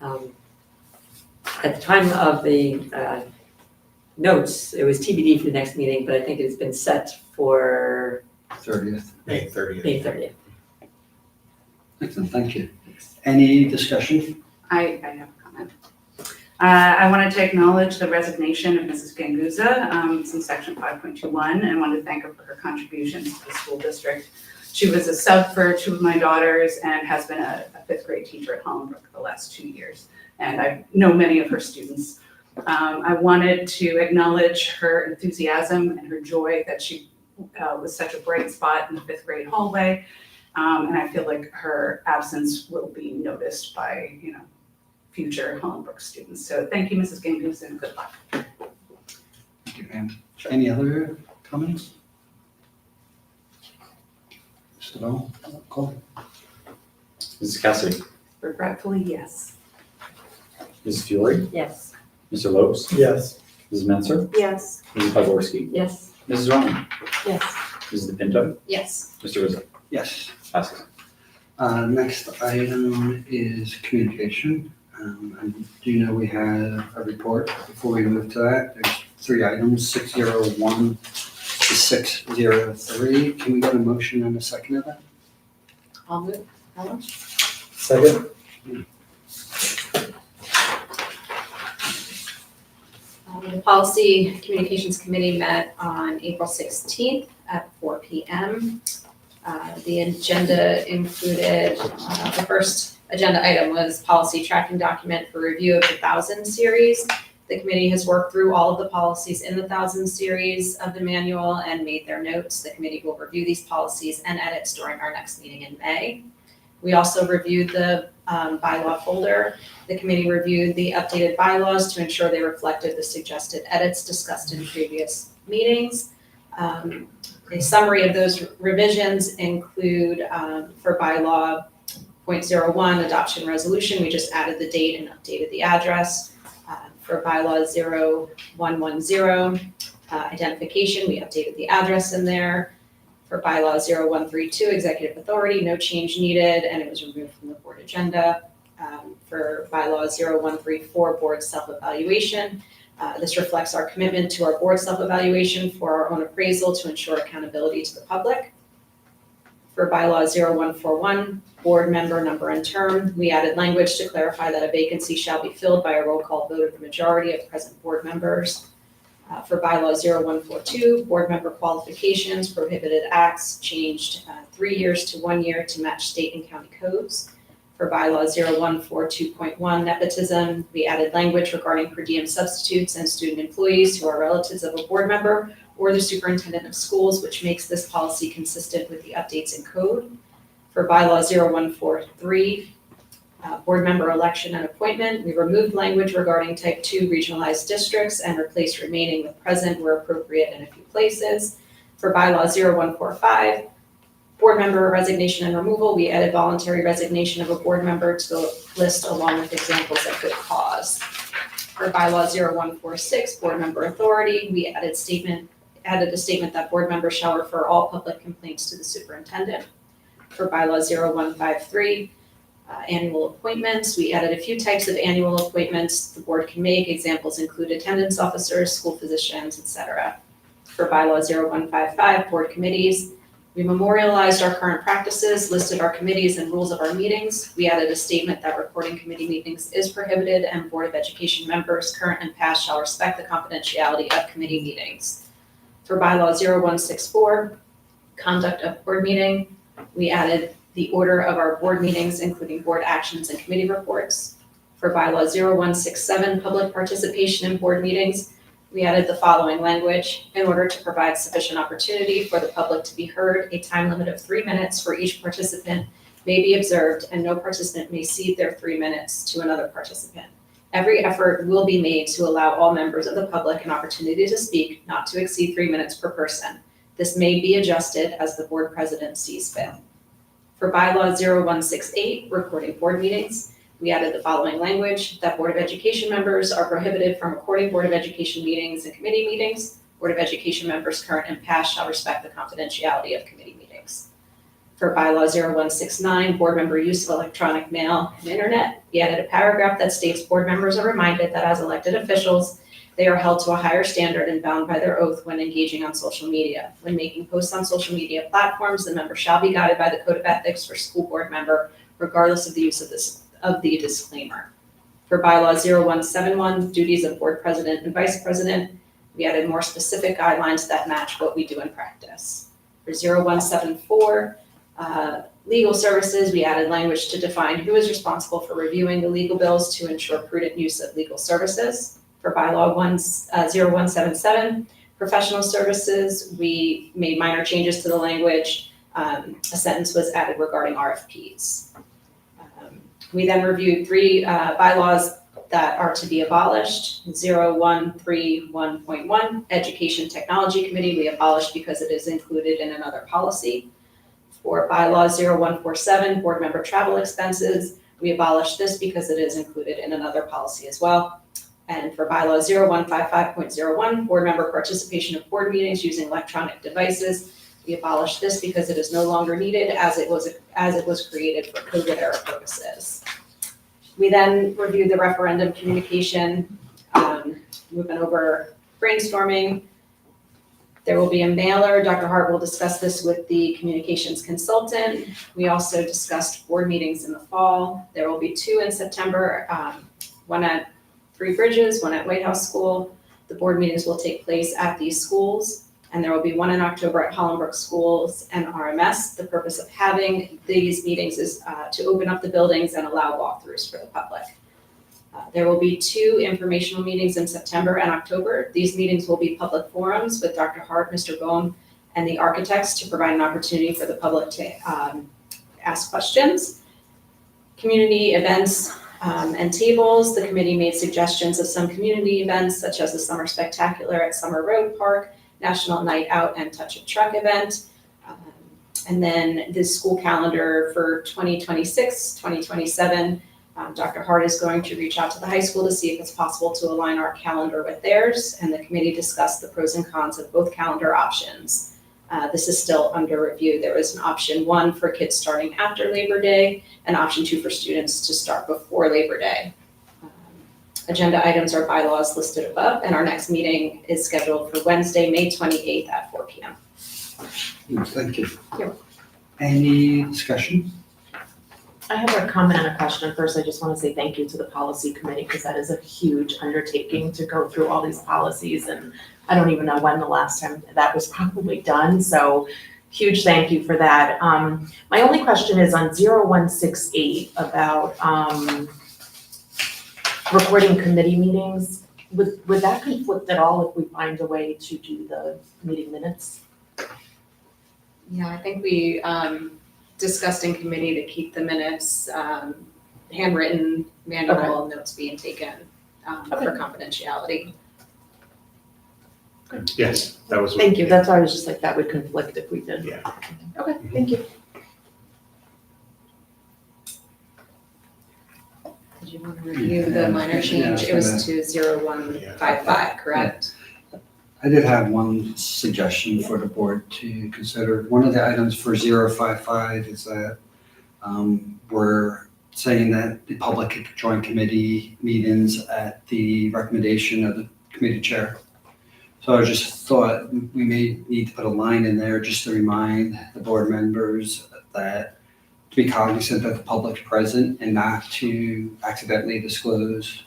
At the time of the notes, it was TBD for the next meeting, but I think it's been set for 30th. May 30th. May 30th. Excellent, thank you. Any discussion? I have a comment. I wanted to acknowledge the resignation of Mrs. Ganguza since section 5.21 and want to thank her for her contributions to the school district. She was a sub for 2 of my daughters and has been a 5th grade teacher at Hollenbrook for the last 2 years. And I know many of her students. I wanted to acknowledge her enthusiasm and her joy that she was such a bright spot in the 5th grade hallway. And I feel like her absence will be noticed by, future Hollenbrook students. So thank you, Mrs. Ganguza, and good luck. Thank you, ma'am. Any other comments? Mr. Bell, call. Mrs. Cassidy. Regretfully, yes. Mrs. Fiore. Yes. Mr. Lopes. Yes. Mrs. Menzer. Yes. Mrs. Pegorski. Yes. Mrs. Ryan. Yes. Mrs. DePinto. Yes. Mr. Rizzo. Yes. Passes. Next item is communication. I do know we have a report. Before we move to that, there's 3 items, 601 to 603. Can we get a motion and a second of that? I'll move Ellen. Second? The Policy Communications Committee met on April 16th at 4 p.m. The agenda included, the first agenda item was policy tracking document for review of the 1000 series. The committee has worked through all of the policies in the 1000 series of the manual and made their notes. The committee will review these policies and edits during our next meeting in May. We also reviewed the bylaw folder. The committee reviewed the updated bylaws to ensure they reflected the suggested edits discussed in previous meetings. A summary of those revisions include for bylaw 0.01 adoption resolution, we just added the date and updated the address. For bylaw 0110 identification, we updated the address in there. For bylaw 0132 executive authority, no change needed and it was removed from the board agenda. For bylaw 0134 board self-evaluation, this reflects our commitment to our board self-evaluation for our own appraisal to ensure accountability to the public. For bylaw 0141, board member number and term, we added language to clarify that a vacancy shall be filled by a roll call vote of the majority of present board members. For bylaw 0142, board member qualifications, prohibited acts changed 3 years to 1 year to match state and county codes. For bylaw 0142.1 nepotism, we added language regarding per diem substitutes and student employees who are relatives of a board member or the superintendent of schools, which makes this policy consistent with the updates in code. For bylaw 0143, board member election and appointment, we removed language regarding type 2 regionalized districts and replaced remaining with present where appropriate in a few places. For bylaw 0145, board member resignation and removal, we added voluntary resignation of a board member to the list along with examples of good cause. For bylaw 0146, board member authority, we added a statement that board members shall refer all public complaints to the superintendent. For bylaw 0153, annual appointments, we added a few types of annual appointments the board can make. Examples include attendance officers, school physicians, etc. For bylaw 0155, board committees, we memorialized our current practices, listed our committees and rules of our meetings. We added a statement that recording committee meetings is prohibited and Board of Education members, current and past, shall respect the confidentiality of committee meetings. For bylaw 0164, conduct of board meeting, we added the order of our board meetings, including board actions and committee reports. For bylaw 0167, public participation in board meetings, we added the following language: in order to provide sufficient opportunity for the public to be heard, a time limit of 3 minutes for each participant may be observed, and no participant may cede their 3 minutes to another participant. Every effort will be made to allow all members of the public an opportunity to speak, not to exceed 3 minutes per person. This may be adjusted as the board president sees fit. For bylaw 0168, recording board meetings, we added the following language: that Board of Education members are prohibited from recording Board of Education meetings and committee meetings. Board of Education members, current and past, shall respect the confidentiality of committee meetings. For bylaw 0169, board member use of electronic mail and internet, we added a paragraph that states board members are reminded that as elected officials, they are held to a higher standard and bound by their oath when engaging on social media. When making posts on social media platforms, the member shall be guided by the code of ethics for school board member, regardless of the use of the disclaimer. For bylaw 0171, duties of board president and vice president, we added more specific guidelines that match what we do in practice. For 0174, legal services, we added language to define who is responsible for reviewing the legal bills to ensure prudent use of legal services. For bylaw 0177, professional services, we made minor changes to the language. A sentence was added regarding RFPs. We then reviewed 3 bylaws that are to be abolished. 0131.1, Education Technology Committee, we abolished because it is included in another policy. For bylaw 0147, board member travel expenses, we abolished this because it is included in another policy as well. And for bylaw 0155.01, board member participation of board meetings using electronic devices, we abolished this because it is no longer needed as it was created for COVID era purposes. We then reviewed the referendum communication, moving over brainstorming. There will be a mailer. Dr. Hart will discuss this with the communications consultant. We also discussed board meetings in the fall. There will be 2 in September, one at Three Bridges, one at White House School. The board meetings will take place at these schools. And there will be one in October at Hollenbrook Schools and RMS. The purpose of having these meetings is to open up the buildings and allow walkthroughs for the public. There will be 2 informational meetings in September and October. These meetings will be public forums with Dr. Hart, Mr. Bohm, and the architects to provide an opportunity for the public to ask questions. Community events and tables. The committee made suggestions of some community events such as the Summer Spectacular at Summer Road Park, National Night Out and Touch a Truck event. And then the school calendar for 2026, 2027, Dr. Hart is going to reach out to the high school to see if it's possible to align our calendar with theirs, and the committee discussed the pros and cons of both calendar options. This is still under review. There is an option 1 for kids starting after Labor Day, and option 2 for students to start before Labor Day. Agenda items are bylaws listed above, and our next meeting is scheduled for Wednesday, May 28th at 4 p.m. Thank you. Yeah. Any discussion? I have a comment and a question. First, I just want to say thank you to the policy committee because that is a huge undertaking to go through all these policies, and I don't even know when the last time that was probably done. So huge thank you for that. My only question is on 0168 about recording committee meetings. Would that conflict at all if we find a way to do the meeting minutes? Yeah, I think we discussed in committee to keep the minutes handwritten, manual notes being taken for confidentiality. Yes, that was. Thank you. That's why I was just like, that would conflict if we did. Yeah. Okay, thank you. Did you want to review the minor change? It was to 0155, correct? I did have one suggestion for the board to consider. One of the items for 055 is that we're saying that the public could join committee meetings at the recommendation of the committee chair. So I just thought we may need to put a line in there just to remind the board members that to be cognizant that the public's present and not to accidentally disclose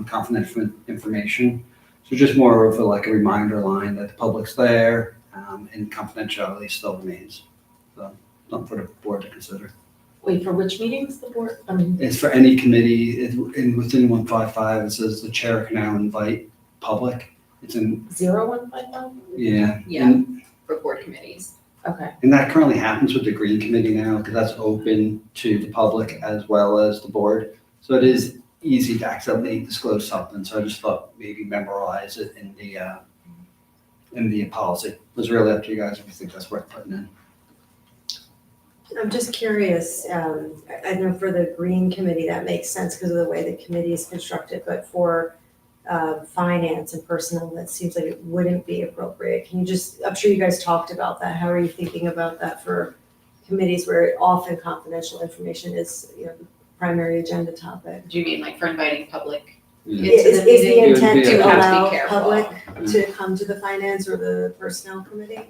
confidential information. So just more of like a reminder line that the public's there and confidentiality still remains. So something for the board to consider. Wait, for which meetings the board, I mean, It's for any committee, within 155, it says the chair can now invite public. It's in, 0155? yeah. Yeah. And For board committees. Okay, that currently happens with the Green Committee now, because that's open to the public as well as the board. So it is easy to accidentally disclose something, so I just thought maybe memorialize it in the policy. It was really up to you guys if you think that's worth putting in. I'm just curious, I know for the Green Committee, that makes sense because of the way the committee is constructed, but for finance and personnel, that seems like it wouldn't be appropriate. Can you just, I'm sure you guys talked about that. How are you thinking about that for committees where often confidential information is, the primary agenda topic? Do you mean like for inviting public? Yeah. Into the Is the meeting? intent You to have to be allow careful. public to come to the finance or the personnel committee?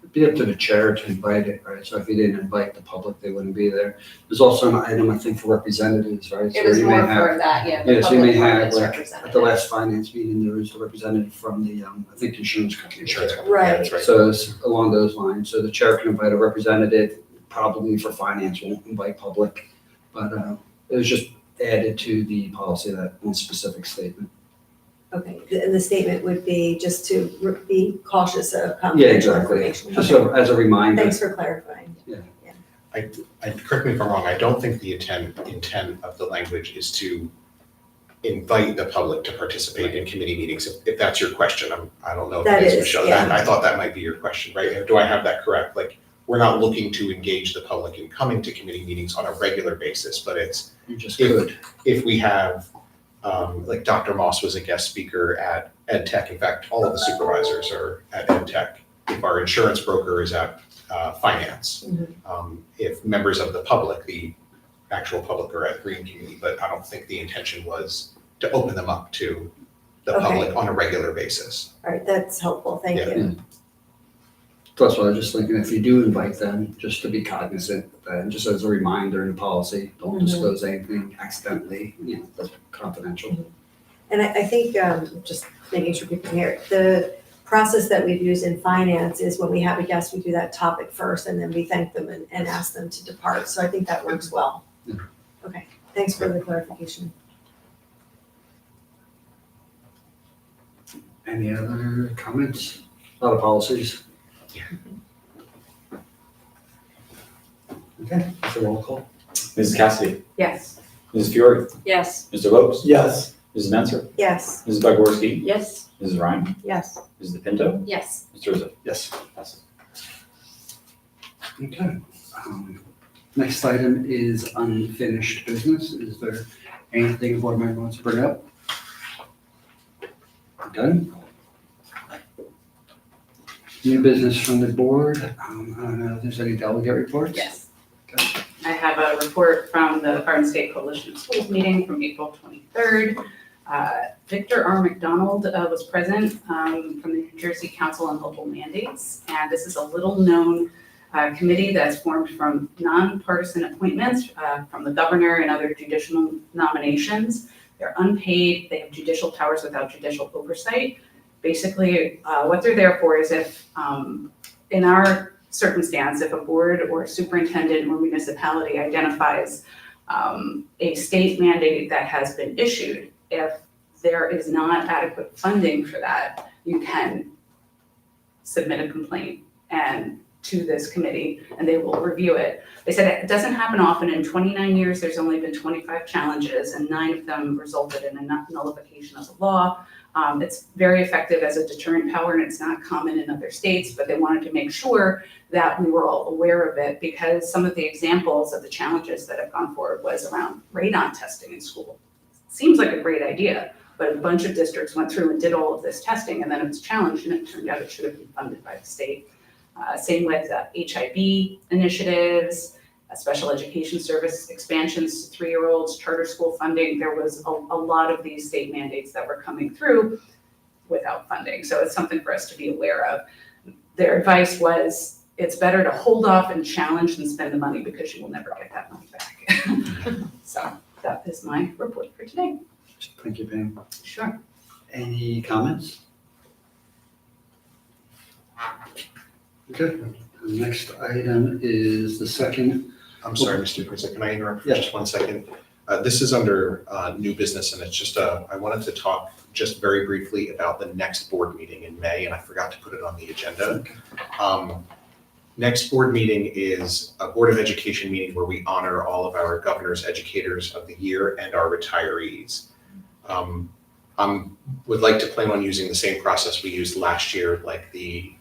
It'd be up to the chair to invite it, right? So if you didn't invite the public, they wouldn't be there. There's also an item, I think, for representatives, right? It So was you may more have- for that, yeah, the Yeah, so you may public have, finance like, representative. at the last finance meeting, there was a representative from the, I think, the insurance company. Insurance company, yeah, Right. that's right. So it's along those lines. So the chair can invite a representative, probably for finance, won't invite public. But it was just added to the policy, that one specific statement. Okay, and the statement would be just to be cautious of Yeah, confidential exactly. information. Just Okay. so, as a reminder. Thanks for clarifying. Correct me if I'm wrong, I don't think the intent of the language is to invite the public to participate in committee meetings, if that's your question. I don't know if That it is, is, Michelle. yeah. I thought that might be your question, right? Do I have that correct? Like, we're not looking to engage the public in coming to committee meetings on a regular basis, but it's You just could. if we have, like Dr. Moss was a guest speaker at EdTech. In fact, all of the supervisors are at EdTech. If our insurance broker is at finance, if members of the public, the actual public, are at Green Committee, but I don't think the intention was to open them up to the Okay. public on a regular basis. All right, that's helpful, thank Yeah. you. That's what I was just thinking, if you do invite them, just to be cognizant, and just as a reminder in the policy, don't Mhm. disclose anything accidentally, that's confidential. And I think, just making sure people can hear it, the process that we've used in finance is when we have a guest, we do that topic first, and then we thank them and ask them to depart, so I think that works well. Yeah. Okay, thanks for the clarification. Any other comments? A lot of policies. Okay, that's a roll call. Mrs. Cassidy, Yes. Mrs. Fiore, yes. Mr. Lopes, Yes. Mrs. Menser, Yes, Mrs. Bogorski, Yes, Mrs. Ryan, yes. Mrs. Pinto, Yes. Mr. Rizzo. Yes. Passes. Okay. Next item is unfinished business. Is there anything a board member wants to bring up? Done? New business from the board. I don't know if there's any delegate reports? Yes. Okay. I have a report from the Garden State Coalition of Schools meeting from April 23rd. Victor R. McDonald was present from the New Jersey Council on Local Mandates. And this is a little-known committee that's formed from nonpartisan appointments from the governor and other judicial nominations. They're unpaid, they have judicial powers without judicial oversight. Basically, what they're there for is if, in our circumstance, if a board or a superintendent or municipality identifies a state mandate that has been issued, if there is not adequate funding for that, you can submit a complaint and to this committee and they will review it. They said it doesn't happen often. In 29 years, there's only been 25 challenges and 9 of them resulted in a nullification of the law. It's very effective as a deterrent power and it's not common in other states, but they wanted to make sure that we were all aware of it because some of the examples of the challenges that have gone forward was around radon testing in school. Seems like a great idea, But a bunch of districts went through and did all of this testing, and then it was challenged, and it turned out it should have been funded by the state. Same with HIB initiatives, special education service expansions to 3-year-olds, charter school funding. There was a lot of these state mandates that were coming through without funding. So it's something for us to be aware of. Their advice was, it's better to hold off and challenge than spend the money because you will never get that money back. So that is my report for today. Thank you, Pam. Sure. Any comments? Okay, the next item is the second. I'm sorry, Mr. President, can I interrupt for Yeah. just 1 second? This is under new business, and it's just I wanted to talk just very briefly about the next board meeting in May, and I forgot to put it on the agenda. Next board meeting is a Board of Education meeting where we honor all of our governor's educators of the year and our retirees. Would like to plan on using the same process we used last year, like the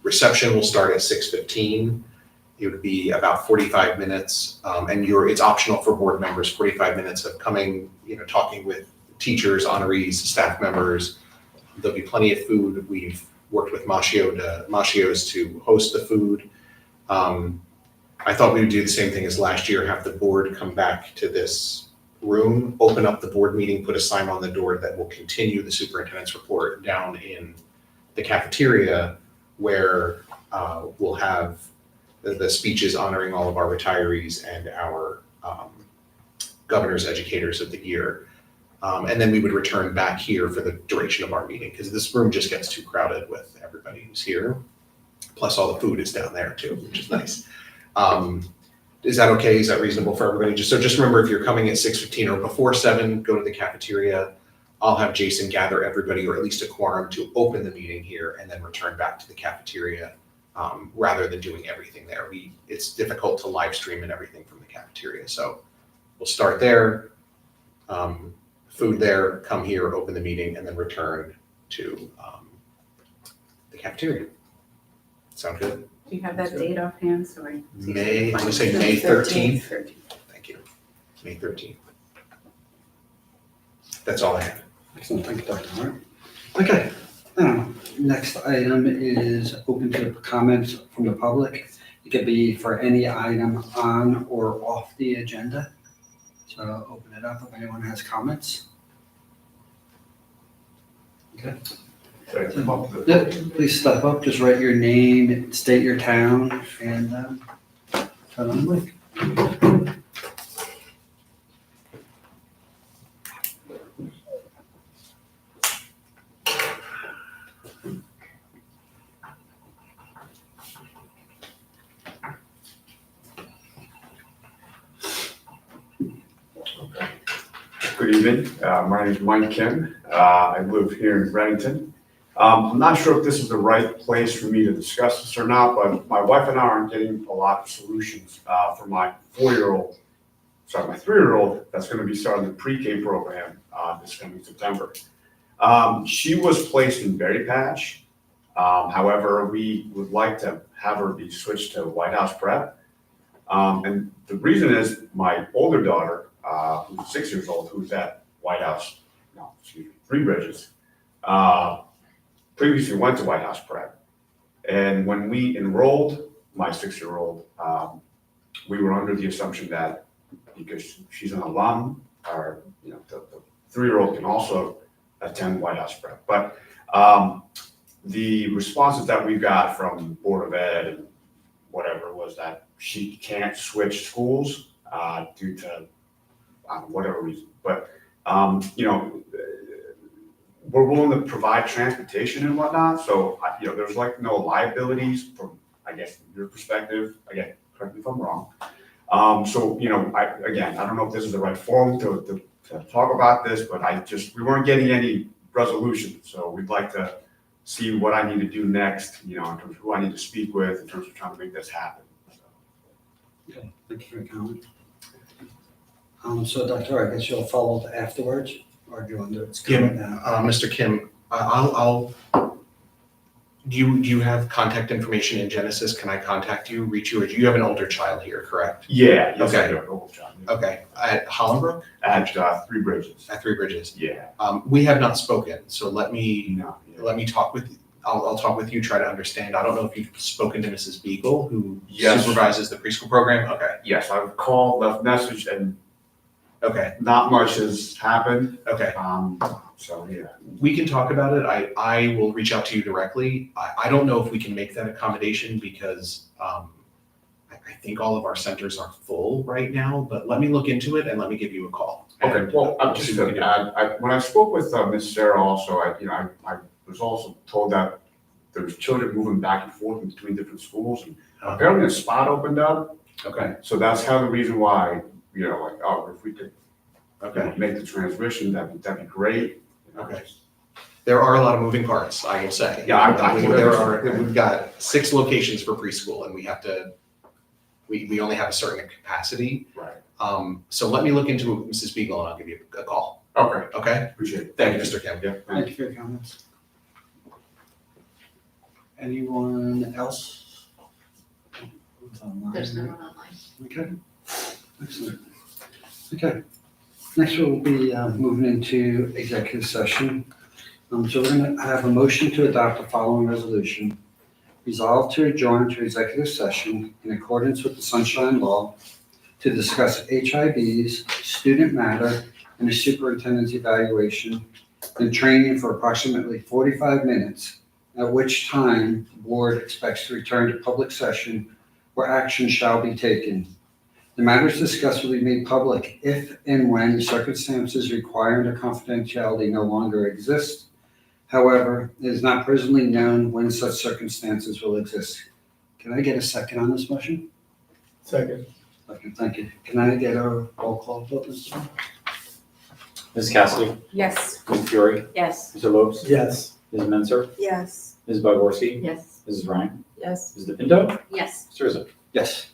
reception will start at 6:15. It would be about 45 minutes, and it's optional for board members, 45 minutes of coming, talking with teachers, honorees, staff members. There'll be plenty of food. We've worked with Macchios to host the food. I thought we would do the same thing as last year, have the board come back to this room, open up the board meeting, put a sign on the door that will continue the superintendent's report down in the cafeteria where we'll have the speeches honoring all of our retirees and our governor's educators of the year. And then we would return back here for the duration of our meeting, because this room just gets too crowded with everybody who's here. Plus all the food is down there too, which is nice. Is that okay? Is that reasonable for everybody? Just remember, if you're coming at 6:15 or before 7, go to the cafeteria. I'll have Jason gather everybody, or at least a quorum, to open the meeting here and then return back to the cafeteria, rather than doing everything there. It's difficult to live stream and everything from the cafeteria. So we'll start there. Food there, come here, open the meeting, and then return to the cafeteria. Sound good? Do you have that date offhand? Sorry. I'm gonna say May 13th. 13th. Thank you. May 13th. That's all I have. Excellent, thank you, Dr. Hart. Okay, now, next item is open to comments from the public. It could be for any item on or off the agenda. So I'll open it up if anyone has comments. Okay. Yep, please step up, just write your name, state your town, and turn on the mic. Good evening. My name is Mike Kim. I live here in Reddington. I'm not sure if this is the right place for me to discuss this or not, but my wife and I aren't getting a lot of solutions for my 3-year-old that's going to be starting the pre-K program this coming September. She was placed in Berry Patch. However, we would like to have her be switched to White House Prep. And the reason is my older daughter, who's 6 years old, who's at Three Bridges, previously went to White House Prep. And when we enrolled my 6-year-old, we were under the assumption that because she's an alum, or the 3-year-old can also attend White House Prep. But the responses that we got from Board of Ed and whatever was that she can't switch schools due to whatever reason. But we're willing to provide transportation and whatnot. So there's no liabilities from, I guess, your perspective. Again, correct me if I'm wrong. So I don't know if this is the right forum to talk about this, but we weren't getting any resolution. So we'd like to see what I need to do next, in terms of who I need to speak with, in terms of trying to make this happen. Okay, thank you for your comment. So Dr. I guess you'll follow up afterwards, or do you want to comment now? Mr. Kim, I'll Do you have contact information in Genesis? Can I contact you, reach you, or do you have an older child here, correct? Yeah, yes, I Okay. do. Oh, John. Okay, at Hollenbrook, At Three Bridges. at Three Bridges. Yeah. We have not spoken, so let me No. Yeah. let me talk with, I'll talk with you, try to understand. I don't know if you've spoken to Mrs. Beagle, who Yes. supervises the preschool program. Okay, Yes, I've called, left message, and okay, not much has happened. okay. So, yeah. We can talk about it. I will reach out to you directly. I don't know if we can make that accommodation because I think all of our centers are full right now, but let me look into it and let me give you a call. Okay, And, well, I'm we'll just see what we gonna can do. add, when I spoke with Ms. Sarah also, I was also told that there's children moving back and forth between different schools, and apparently a spot opened up. Okay, So that's kind of the reason why, like, oh, if we could okay. make the transmission, that'd be great. Okay. There are a lot of moving parts, I will say. Yeah, I We've got 6 locations for preschool and we have to, we only have a certain capacity. Right. So let me look into it with Mrs. Beagle and I'll give you a call, Okay, okay? appreciate it. Thank you, Mr. Kim. Yeah, Thank you for your comments. Anyone else? There's no one online. Okay, excellent. Okay, next we'll be moving into executive session. So we're gonna have a motion to adopt the following resolution. Resolve to adjourn to executive session in accordance with the Sunshine Law to discuss HIBs, student matter, and the superintendent's evaluation and training for approximately 45 minutes, at which time the board expects to return to public session where action shall be taken. The matters discussed will be made public if and when circumstances requiring the confidentiality no longer exist. However, it is not presently known when such circumstances will exist. Can I get a second on this motion? Second. Second, thank you. Can I get a roll call vote, Mr. Chair? Ms. Cassidy, Yes. Ms. Fiore, Yes. Mr. Lopes, Yes. Ms. Menzer, Yes. Ms. Bogorski, Yes. Mrs. Ryan, Yes. Ms. DePinto, Yes. Mr. Rizzo. Yes.